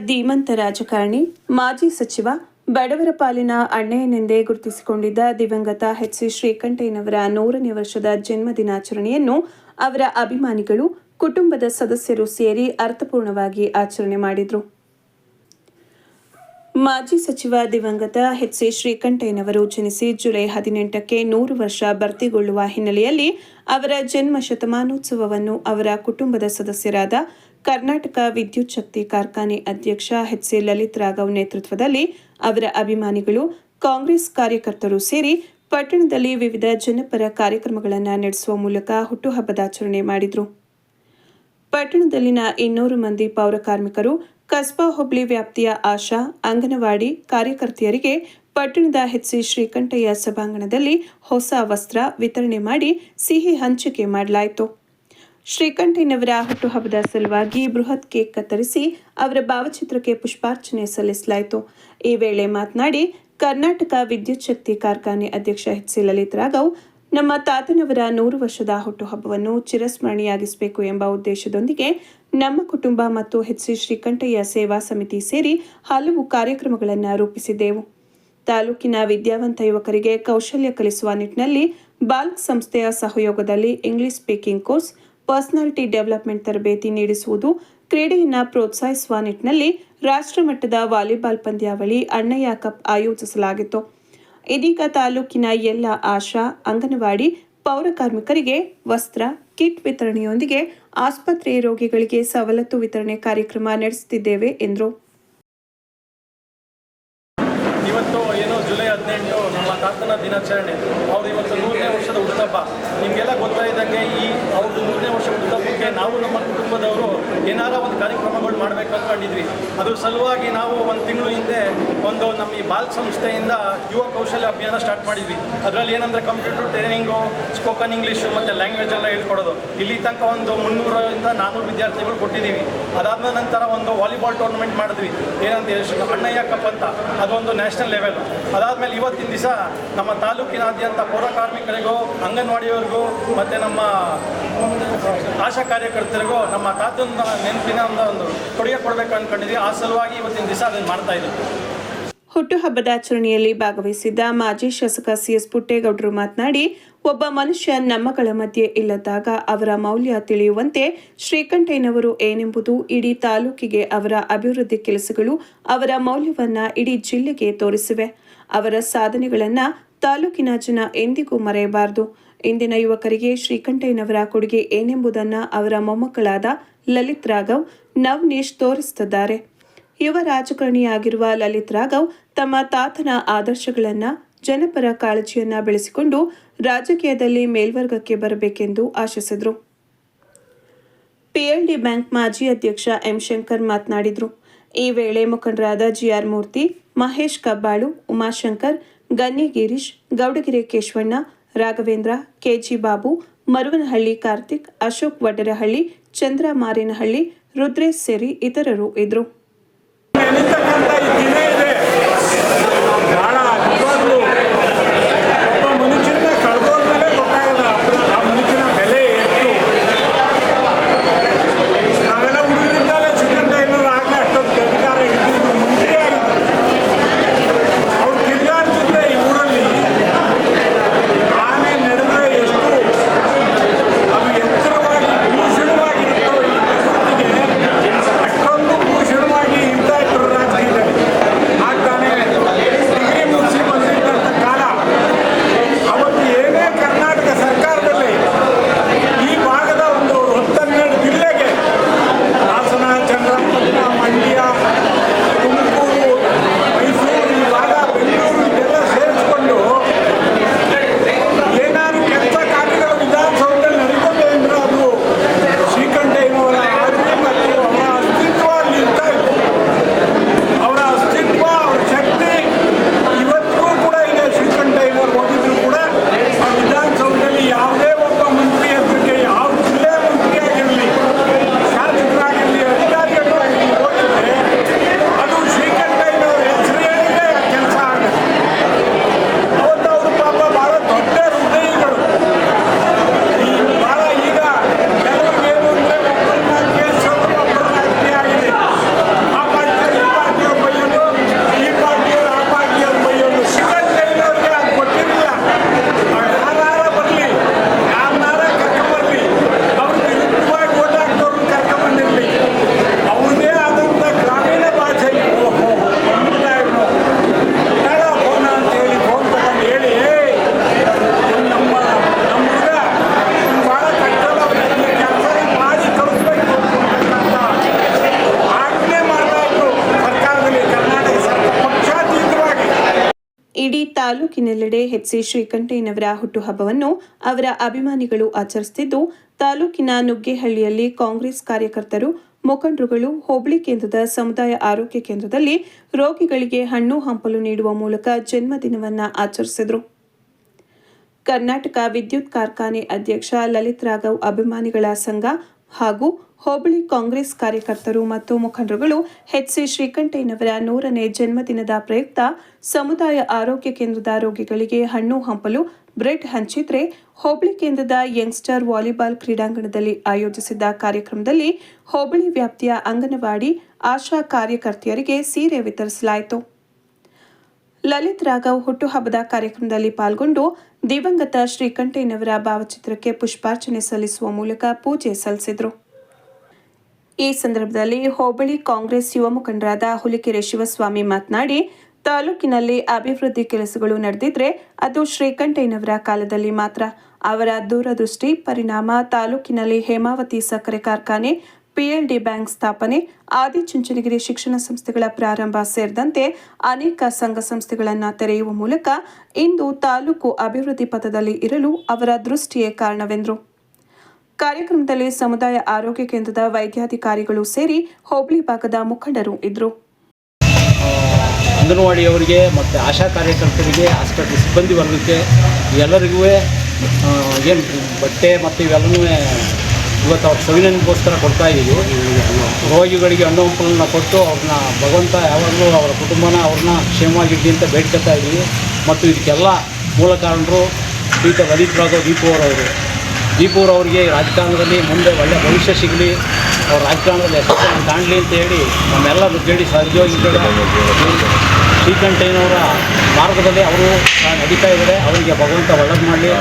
ಧೀಮಂತ ರಾಜಕಾರಣಿ, ಮಾಜಿ ಸಚಿವ, ಬಡವರ ಪಾಲಿನ ಅಣ್ಣಯ್ಯನೆಂದೇ ಗುರುತಿಸಿಕೊಂಡಿದ್ದ ದಿವಂಗತ ಎಚ್.ಸಿ. ಶ್ರೀಕಂಠಯ್ಯನವರ 100ನೇ ವರ್ಷದ ಜನ್ಮ ದಿನಾಚರಣೆಯನ್ನು ಅವರ ಅಭಿಮಾನಿಗಳು, ಕುಟುಂಬದ ಸದಸ್ಯರು ಸೇರಿ ಅರ್ಥಪೂರ್ಣವಾಗಿ ಆಚರಣೆ ಮಾಡಿದರು. ಮಾಜಿ ಸಚಿವ ದಿವಂಗತ ಎಚ್.ಸಿ. ಶ್ರೀಕಂಠಯ್ಯನವರು ಜನಿಸಿ ಜುಲೈ 18ಕ್ಕೆ 100 ವರ್ಷ ಭರ್ತಿಗೊಳ್ಳುವ ಹಿನ್ನೆಲೆಯಲ್ಲಿ ಅವರ ಜನ್ಮ ಶತಮಾನೋತ್ಸವವನ್ನು ಅವರ ಕುಟುಂಬದ ಸದಸ್ಯರಾದ ಕರ್ನಾಟಕ ವಿದ್ಯುತ್ ಶಕ್ತಿ ಕಾರ್ಖಾನೆ ಅಧ್ಯಕ್ಷ ಎಚ್.ಸಿ. ಲಲಿತ್ ರಾಘವ್ ನೇತೃತ್ವದಲ್ಲಿ ಅವರ ಅಭಿಮಾನಿಗಳು, ಕಾಂಗ್ರೆಸ್ ಕಾರ್ಯಕರ್ತರು ಸೇರಿ ಪಟ್ಟಣದಲ್ಲಿ ವಿವಿಧ ಜನಪರ ಕಾರ್ಯಕ್ರಮಗಳನ್ನು ನಡೆಸುವ ಮೂಲಕ ಹುಟ್ಟುಹಬ್ಬದಾಚರಣೆ ಮಾಡಿದರು. ಪಟ್ಟಣದಲ್ಲಿನ 200 ಮಂದಿ ಪೌರ ಕಾರ್ಮಿಕರು, ಕಸ್ಬಾ ಹೋಬಳಿ ವ್ಯಾಪ್ತಿಯ ಆಶಾ, ಅಂಗನವಾಡಿ ಕಾರ್ಯಕರ್ತೆಯರಿಗೆ ಪಟ್ಟಣದ ಎಚ್.ಸಿ. ಶ್ರೀಕಂಠಯ್ಯ ಸಭಾಂಗಣದಲ್ಲಿ ಹೊಸ ವಸ್ತ್ರ ವಿತರಣೆ ಮಾಡಿ ಸಿಹಿ ಹಂಚಿಕೆ ಮಾಡಲಾಯಿತು. ಶ್ರೀಕಂಠಯ್ಯನವರ ಹುಟ್ಟುಹಬ್ಬದ ಸಲುವಾಗಿ ಬೃಹತ್ ಕೇಕ್ ಕತ್ತರಿಸಿ ಅವರ ಭಾವಚಿತ್ರಕ್ಕೆ ಪುಷ್ಪಾರ್ಚನೆ ಸಲ್ಲಿಸಲಾಯಿತು. ಈ ವೇಳೆ ಮಾತನಾಡಿ, ಕರ್ನಾಟಕ ವಿದ್ಯುತ್ ಶಕ್ತಿ ಕಾರ್ಖಾನೆ ಅಧ್ಯಕ್ಷ ಎಚ್.ಸಿ. ಲಲಿತ್ ರಾಘವ್ ನಮ್ಮ ತಾತನವರ 100 ವರ್ಷದ ಹುಟ್ಟುಹಬ್ಬವನ್ನು ಚಿರಸ್ಮರಣೀಯಾಗಿಸಬೇಕು ಎಂಬ ಉದ್ದೇಶದೊಂದಿಗೆ ನಮ್ಮ ಕುಟುಂಬ ಮತ್ತು ಎಚ್.ಸಿ. ಶ್ರೀಕಂಠಯ್ಯ ಸೇವಾ ಸಮಿತಿ ಸೇರಿ ಹಲವು ಕಾರ್ಯಕ್ರಮಗಳನ್ನು ರೂಪಿಸಿದ್ದೆವು. ತಾಲೂಕಿನ ವಿದ್ಯಾವಂತ ಯುವಕರಿಗೆ ಕೌಶಲ್ಯ ಕಲಿಸುವ ನಿಟ್ಟಿನಲ್ಲಿ ಬಾಲ್ಕ್ ಸಂಸ್ಥೆಯ ಸಹಯೋಗದಲ್ಲಿ English speaking course, personality development ತರಬೇತಿ ನೀಡಿಸುವುದು, ಕ್ರೀಡೆಯನ್ನು ಪ್ರೋತ್ಸಾಹಿಸುವ ನಿಟ್ಟಿನಲ್ಲಿ ರಾಷ್ಟ್ರಮಟ್ಟದ ವಾಲಿಬಾಲ್ ಪಂದ್ಯಾವಳಿ ಅಣ್ಣಯ್ಯ ಕಪ್ ಆಯೋಜಿಸಲಾಗಿತ್ತು. ಇದೀಗ ತಾಲೂಕಿನ ಎಲ್ಲ ಆಶಾ, ಅಂಗನವಾಡಿ ಪೌರ ಕಾರ್ಮಿಕರಿಗೆ ವಸ್ತ್ರ, ಕಿಟ್ ವಿತರಣೆಯೊಂದಿಗೆ ಆಸ್ಪತ್ರೆ ರೋಗಿಗಳಿಗೆ ಸವಲತ್ತು ವಿತರಣೆ ಕಾರ್ಯಕ್ರಮ ನಡೆಸುತ್ತಿದ್ದೇವೆ ಎಂದರು. ಇವತ್ತು ಜುಲೈ 18 ನಮ್ಮ ತಾತನ ದಿನಾಚರಣೆ. ಅವ್ರು ಇವತ್ತು 100ನೇ ವರ್ಷದ ಹುಟ್ಟುಹಬ್ಬ. ನಿಮಗೆಲ್ಲ ಗೊತ್ತಾಯಿದ್ದಂಗೆ ಅವ್ರದ್ದು 100ನೇ ವರ್ಷ ಹುಟ್ಟುಹಬ್ಬಕ್ಕೆ ನಾವು ನಮ್ಮ ಕುಟುಂಬದವರು ಏನಾರ ಒಂದು ಕಾರ್ಯಕ್ರಮಗಳು ಮಾಡಬೇಕು ಅಂದ್ಕೊಂಡಿದ್ವಿ. ಅದ್ರ ಸಲುವಾಗಿ ನಾವು ಒಂದು ತಿಂಗಳು ಹಿಂದೆ ನಮ್ಮ ಈ ಬಾಲ್ಕ್ ಸಂಸ್ಥೆಯಿಂದ ಯುವ ಕೌಶಲ್ಯ ಅಭಿಯಾನ ಸ್ಟಾರ್ಟ್ ಮಾಡಿದ್ವಿ. ಅದರಲ್ಲಿ ಏನಂದರೆ ಕಂಪ್ಯೂಟರ್ ಟ್ರೈನಿಂಗು, ಸ್ಪೋಕನ್ ಇಂಗ್ಲೀಷು ಮತ್ತು ಲ್ಯಾಂಗ್ವೇಜ್ ಎಲ್ಲ ಹೇಳ್ಕೊಡೋದು. ಇಲ್ಲಿ ತನಕ 300ರಿಂದ 400 ವಿದ್ಯಾರ್ಥಿಗಳು ಕೊಟ್ಟಿದ್ದೀವಿ. ಅದಾದ ನಂತರ ವಾಲಿಬಾಲ್ ಟೂರ್ನಮೆಂಟ್ ಮಾಡಿದ್ವಿ. ಏನಂತ ಅಣ್ಣಯ್ಯ ಕಪ್ ಅಂತ, ಅದೊಂದು ನ್ಯಾಷನಲ್ ಲೆವೆಲ್. ಅದಾದಮೇಲೆ ಇವತ್ತಿನ ದಿವಸ ನಮ್ಮ ತಾಲೂಕಿನಾದ್ಯಂತ ಪೌರ ಕಾರ್ಮಿಕರಿಗೂ, ಅಂಗನವಾಡಿಯವರಿಗೂ ಮತ್ತು ನಮ್ಮ ಆಶಾ ಕಾರ್ಯಕರ್ತರಿಗೂ ನಮ್ಮ ತಾತನ ನೆನಪಿನ ಒಂದು ಕೊಡುಗೆ ಕೊಡಬೇಕು ಅಂದ್ಕೊಂಡಿದ್ವಿ. ಆ ಸಲುವಾಗಿ ಇವತ್ತಿನ ದಿವಸ ಅದನ್ನು ಮಾಡ್ತಾ ಇದ್ದೀವಿ. ಹುಟ್ಟುಹಬ್ಬದಾಚರಣೆಯಲ್ಲಿ ಭಾಗವಹಿಸಿದ್ದ ಮಾಜಿ ಶಾಸಕ ಸಿ.ಎಸ್. ಪುಟ್ಟೇಗೌಡರು ಮಾತನಾಡಿ, ಒಬ್ಬ ಮನುಷ್ಯ ನಮ್ಮಗಳ ಮಧ್ಯೆ ಇಲ್ಲದಾಗ ಅವರ ಮೌಲ್ಯ ತಿಳಿಯುವಂತೆ ಶ್ರೀಕಂಠಯ್ಯನವರು ಏನೆಂಬುದು ಇಡೀ ತಾಲೂಕಿಗೆ ಅವರ ಅಭಿವೃದ್ಧಿ ಕೆಲಸಗಳು ಅವರ ಮೌಲ್ಯವನ್ನು ಇಡೀ ಜಿಲ್ಲೆಗೆ ತೋರಿಸಿವೆ. ಅವರ ಸಾಧನೆಗಳನ್ನು ತಾಲೂಕಿನ ಜನ ಎಂದಿಗೂ ಮರೆಯಬಾರದು. ಇಂದಿನ ಯುವಕರಿಗೆ ಶ್ರೀಕಂಠಯ್ಯನವರ ಕೊಡುಗೆ ಏನೆಂಬುದನ್ನು ಅವರ ಮೊಮ್ಮಕ್ಕಳಾದ ಲಲಿತ್ ರಾಘವ್, ನವನೀಶ್ ತೋರಿಸುತ್ತಿದ್ದಾರೆ. ಯುವ ರಾಜಕಾರಣಿಯಾಗಿರುವ ಲಲಿತ್ ರಾಘವ್ ತಮ್ಮ ತಾತನ ಆದರ್ಶಗಳನ್ನು, ಜನಪರ ಕಾಳಜಿಯನ್ನು ಬೆಳೆಸಿಕೊಂಡು ರಾಜಕೀಯದಲ್ಲಿ ಮೇಲ್ವರ್ಗಕ್ಕೆ ಬರಬೇಕೆಂದು ಆಶಿಸಿದರು. ಪಿಎಲ್ಡಿ ಬ್ಯಾಂಕ್ ಮಾಜಿ ಅಧ್ಯಕ್ಷ ಎಂ. ಶಂಕರ್ ಮಾತನಾಡಿದರು. ಈ ವೇಳೆ ಮುಖಂಡರಾದ ಜಿಆರ್ ಮೂರ್ತಿ, ಮಹೇಶ್ ಕಬ್ಬಾಳು, ಉಮಾಶಂಕರ್, ಗನ್ನಿ ಗಿರೀಶ್, ಗೌಡಗೆರೆ ಕೇಶವಣ್ಣ, ರಾಘವೇಂದ್ರ, ಕೆಜಿ ಬಾಬು, ಮರುವನಹಳ್ಳಿ ಕಾರ್ತಿಕ್, ಅಶೋಕ್ ವಡ್ಡರಹಳ್ಳಿ, ಚಂದ್ರ ಮಾರೇನಹಳ್ಳಿ, ರುದ್ರೇಶ್ ಸೇರಿ ಇತರರು ಇದ್ದರು. ಇಡೀ ತಾಲೂಕಿನೆಲ್ಲೆಡೆ ಎಚ್.ಸಿ. ಶ್ರೀಕಂಠಯ್ಯನವರ ಹುಟ್ಟುಹಬ್ಬವನ್ನು ಅವರ ಅಭಿಮಾನಿಗಳು ಆಚರಿಸುತ್ತಿದ್ದು, ತಾಲೂಕಿನ ನುಗ್ಗೇಹಳ್ಳಿಯಲ್ಲಿ ಕಾಂಗ್ರೆಸ್ ಕಾರ್ಯಕರ್ತರು, ಮುಖಂಡರುಗಳು ಹೋಬಳಿ ಕೇಂದ್ರದ ಸಮುದಾಯ ಆರೋಗ್ಯ ಕೇಂದ್ರದಲ್ಲಿ ರೋಗಿಗಳಿಗೆ ಹಣ್ಣು ಹಂಪಲು ನೀಡುವ ಮೂಲಕ ಜನ್ಮದಿನವನ್ನು ಆಚರಿಸಿದರು. ಕರ್ನಾಟಕ ವಿದ್ಯುತ್ ಕಾರ್ಖಾನೆ ಅಧ್ಯಕ್ಷ ಲಲಿತ್ ರಾಘವ್ ಅಭಿಮಾನಿಗಳ ಸಂಘ ಹಾಗೂ ಹೋಬಳಿ ಕಾಂಗ್ರೆಸ್ ಕಾರ್ಯಕರ್ತರು ಮತ್ತು ಮುಖಂಡರುಗಳು ಎಚ್.ಸಿ. ಶ್ರೀಕಂಠಯ್ಯನವರ 100ನೇ ಜನ್ಮದಿನದ ಪ್ರಯುಕ್ತ ಸಮುದಾಯ ಆರೋಗ್ಯ ಕೇಂದ್ರದ ರೋಗಿಗಳಿಗೆ ಹಣ್ಣು ಹಂಪಲು ಬ್ರೆಡ್ ಹಂಚಿದ್ರೆ, ಹೋಬಳಿ ಕೇಂದ್ರದ ಯಂಗ್ಸ್ಟರ್ ವಾಲಿಬಾಲ್ ಕ್ರೀಡಾಂಗಣದಲ್ಲಿ ಆಯೋಜಿಸಿದ್ದ ಕಾರ್ಯಕ್ರಮದಲ್ಲಿ ಹೋಬಳಿ ವ್ಯಾಪ್ತಿಯ ಅಂಗನವಾಡಿ ಆಶಾ ಕಾರ್ಯಕರ್ತೆಯರಿಗೆ ಸೀರೆ ವಿತರಿಸಲಾಯಿತು. ಲಲಿತ್ ರಾಘವ್ ಹುಟ್ಟುಹಬ್ಬದ ಕಾರ್ಯಕ್ರಮದಲ್ಲಿ ಪಾಲ್ಗೊಂಡು ದಿವಂಗತ ಶ್ರೀಕಂಠಯ್ಯನವರ ಭಾವಚಿತ್ರಕ್ಕೆ ಪುಷ್ಪಾರ್ಚನೆ ಸಲ್ಲಿಸುವ ಮೂಲಕ ಪೂಜೆ ಸಲ್ಲಿಸಿದರು. ಈ ಸಂದರ್ಭದಲ್ಲಿ ಹೋಬಳಿ ಕಾಂಗ್ರೆಸ್ ಯುವ ಮುಖಂಡರಾದ ಹುಲಿಕೆರೆ ಶಿವಸ್ವಾಮಿ ಮಾತನಾಡಿ, ತಾಲೂಕಿನಲ್ಲಿ ಅಭಿವೃದ್ಧಿ ಕೆಲಸಗಳು ನಡೆದಿದ್ರೆ ಅದು ಶ್ರೀಕಂಠಯ್ಯನವರ ಕಾಲದಲ್ಲಿ ಮಾತ್ರ. ಅವರ ದೂರದೃಷ್ಟಿ ಪರಿಣಾಮ ತಾಲೂಕಿನಲ್ಲಿ ಹೇಮಾವತಿ ಸಕ್ಕರೆ ಕಾರ್ಖಾನೆ, PLD ಬ್ಯಾಂಕ್ ಸ್ಥಾಪನೆ, ಆದಿಚುಂಚನಗಿರಿ ಶಿಕ್ಷಣ ಸಂಸ್ಥೆಗಳ ಪ್ರಾರಂಭ ಸೇರಿದಂತೆ ಅನೇಕ ಸಂಘ ಸಂಸ್ಥೆಗಳನ್ನು ತೆರೆಯುವ ಮೂಲಕ ಇಂದು ತಾಲೂಕು ಅಭಿವೃದ್ಧಿ ಪಥದಲ್ಲಿ ಇರಲು ಅವರ ದೃಷ್ಟಿಯೇ ಕಾರಣವೆಂದರು. ಕಾರ್ಯಕ್ರಮದಲ್ಲಿ ಸಮುದಾಯ ಆರೋಗ್ಯ ಕೇಂದ್ರದ ವೈದ್ಯಾಧಿಕಾರಿಗಳು ಸೇರಿ ಹೋಬಳಿ ಭಾಗದ ಮುಖಂಡರು ಇದ್ದರು. ಅಂಗನವಾಡಿಯವರಿಗೆ ಮತ್ತು ಆಶಾ ಕಾರ್ಯಕರ್ತರಿಗೆ, ಆಸ್ಪತ್ರೆ ಸಿಬ್ಬಂದಿ ವರ್ಗಕ್ಕೆ ಎಲ್ಲರಿಗೂ ಏನು ಬಟ್ಟೆ ಮತ್ತು ಇವೆಲ್ಲವೂ ಇವತ್ತು ಅವ್ರ ಸವಿನೆನಗೋಸ್ಕರ ಕೊಡ್ತಾ ಇದ್ದೀವಿ. ರೋಗಿಗಳಿಗೆ ಹಣ್ಣು ಹಂಪಲನ್ನ ಕೊಟ್ಟು ಅವ್ರನ್ನ ಭಗವಂತ ಯಾವಾಗಲೂ ಅವರ ಕುಟುಂಬನ ಅವ್ರನ್ನ ಕ್ಷೇಮವಾಗಿರಲಿ ಅಂತ ಬೇಡ್ಕೊತಾ ಇದ್ದೀವಿ. ಮತ್ತು ಇದಕ್ಕೆಲ್ಲ ಮೂಲ ಕಾರಣರು ಶ್ರೀಯುತ ಲಲಿತ್ ರಾಘವ್ ದೀಪೂರವರಿಗೆ ರಾಜಕಾರಣದಲ್ಲಿ ಮುಂದೆ ಒಳ್ಳೆಯ ಭವಿಷ್ಯ ಸಿಗಲಿ, ಅವ್ರ ರಾಜಕಾರಣದಲ್ಲಿ ಯಶಸ್ಸನ್ನು ಕಾಣಲಿ ಅಂತ ಹೇಳಿ ನಮ್ಮೆಲ್ಲ ನುಗ್ಗೇಡಿ ಸಹೋದ್ಯೋಗಿಗಳು ಶ್ರೀಕಂಠಯ್ಯನವರ ಮಾರ್ಗದಲ್ಲಿ ಅವರು ನಡೀತಾ ಇದ್ದಾರೆ. ಅವರಿಗೆ ಭಗವಂತ ಒಳ್ಳೇದು ಮಾಡಲಿ.